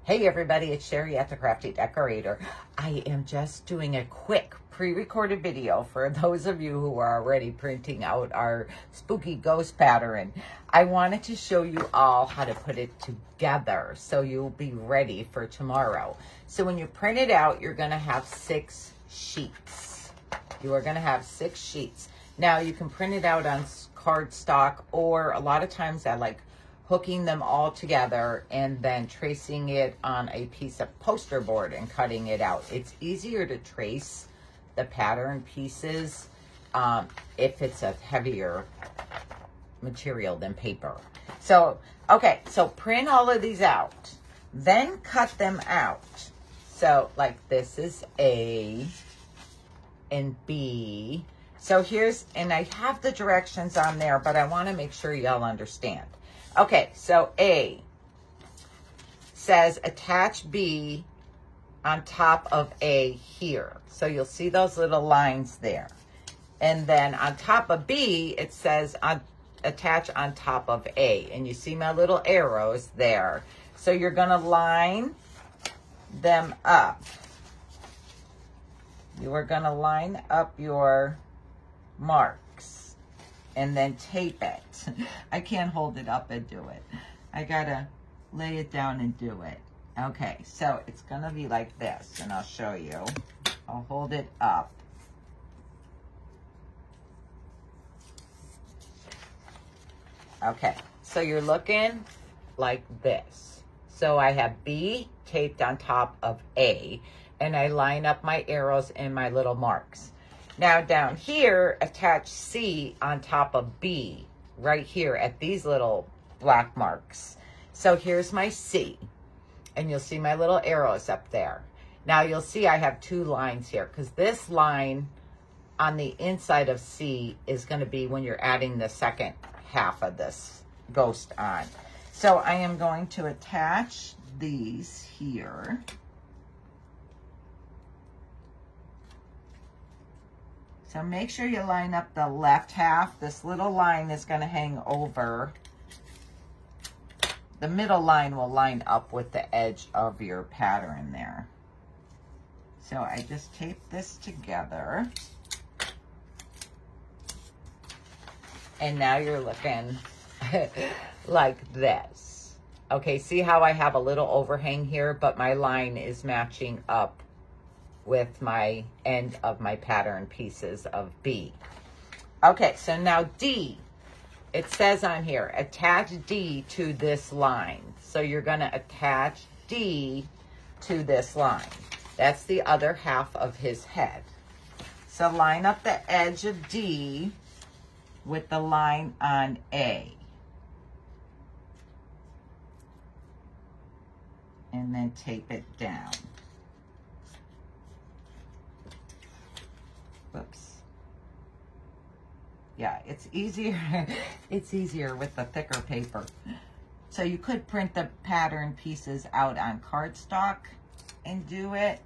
Hey everybody, it's Sherry at the Crafty Decorator. I am just doing a quick pre-recorded video for those of you who are already printing out our spooky ghost pattern. I wanted to show you all how to put it together so you'll be ready for tomorrow. So when you print it out, you're gonna have 6 sheets. You are gonna have 6 sheets. Now you can print it out on cardstock, or a lot of times I like hooking them all together and then tracing it on a piece of poster board and cutting it out. It's easier to trace the pattern pieces if it's a heavier material than paper. So, okay, so print all of these out, then cut them out. So like this is A and B. So here's, and I have the directions on there, but I want to make sure y'all understand. Okay, so A says attach B on top of A here. So you'll see those little lines there. And then on top of B, it says attach on top of A. And you see my little arrows there. So you're going to line them up. You are going to line up your marks and then tape it. I can't hold it up and do it. I gotta lay it down and do it. Okay, so it's gonna be like this, and I'll show you. I'll hold it up. Okay, so you're looking like this. So I have B taped on top of A, and I line up my arrows and my little marks. Now down here, attach C on top of B, right here at these little black marks. So here's my C, and you'll see my little arrows up there. Now you'll see I have 2 lines here, because this line on the inside of C is going to be when you're adding the second half of this ghost on. So I am going to attach these here. So make sure you line up the left half. This little line is going to hang over. The middle line will line up with the edge of your pattern there. So I just tape this together. And now you're looking like this. Okay, see how I have a little overhang here, but my line is matching up with my end of my pattern pieces of B. Okay, so now D, it says on here, attach D to this line. So you're gonna attach D to this line. That's the other half of his head. So line up the edge of D with the line on A. And then tape it down. Whoops. Yeah, it's easier. It's easier with the thicker paper. So you could print the pattern pieces out on cardstock and do it.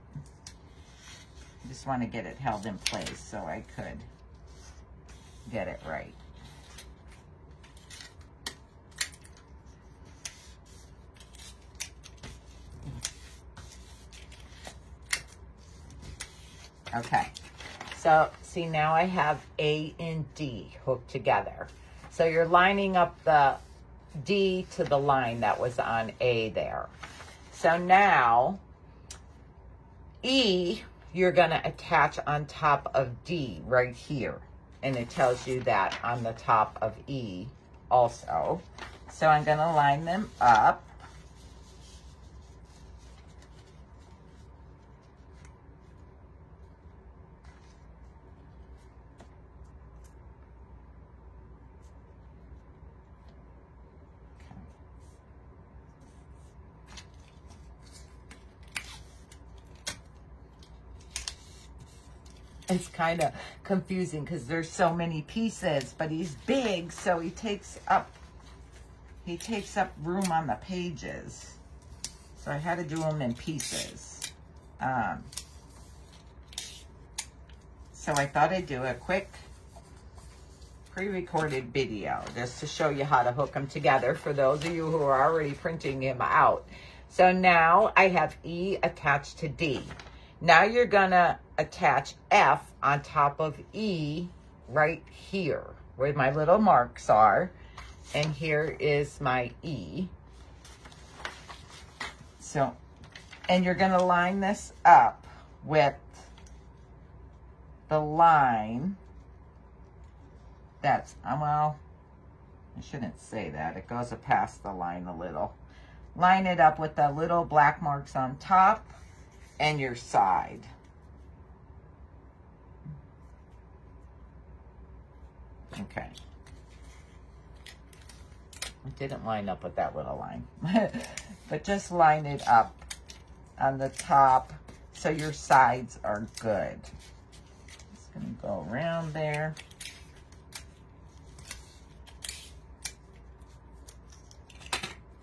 I just want to get it held in place so I could get it right. Okay. So, see, now I have A and D hooked together. So you're lining up the D to the line that was on A there. So now, E, you're going to attach on top of D right here. And it tells you that on the top of E also. So I'm going to line them up. It's kind of confusing because there's so many pieces, but he's big, so he takes up room on the pages. So I had to do them in pieces. So I thought I'd do a quick pre-recorded video just to show you how to hook them together for those of you who are already printing him out. So now I have E attached to D. Now you're gonna attach F on top of E right here where my little marks are. And here is my E. So, and you're gonna line this up with the line that's, well, I shouldn't say that. It goes past the line a little. Line it up with the little black marks on top and your side. Okay. It didn't line up with that little line. But just line it up on the top so your sides are good. Just gonna go around there.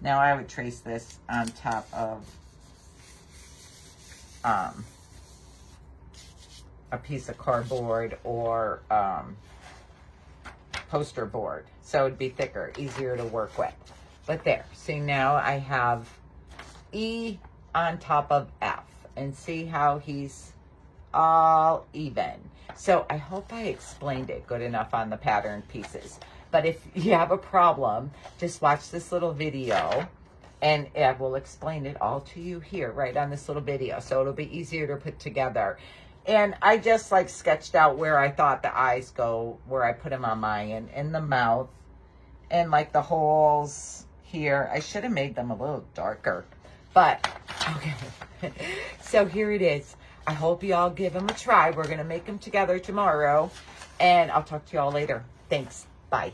Now I would trace this on top of a piece of cardboard or poster board. So it'd be thicker, easier to work with. But there, see now I have E on top of F. And see how he's all even. So I hope I explained it good enough on the pattern pieces. But if you have a problem, just watch this little video and I will explain it all to you here, right on this little video. So it'll be easier to put together. And I just like sketched out where I thought the eyes go, where I put them on mine, and the mouth, and like the holes here. I should have made them a little darker, but okay. So here it is. I hope you all give them a try. We're going to make them together tomorrow, and I'll talk to you all later. Thanks. Bye.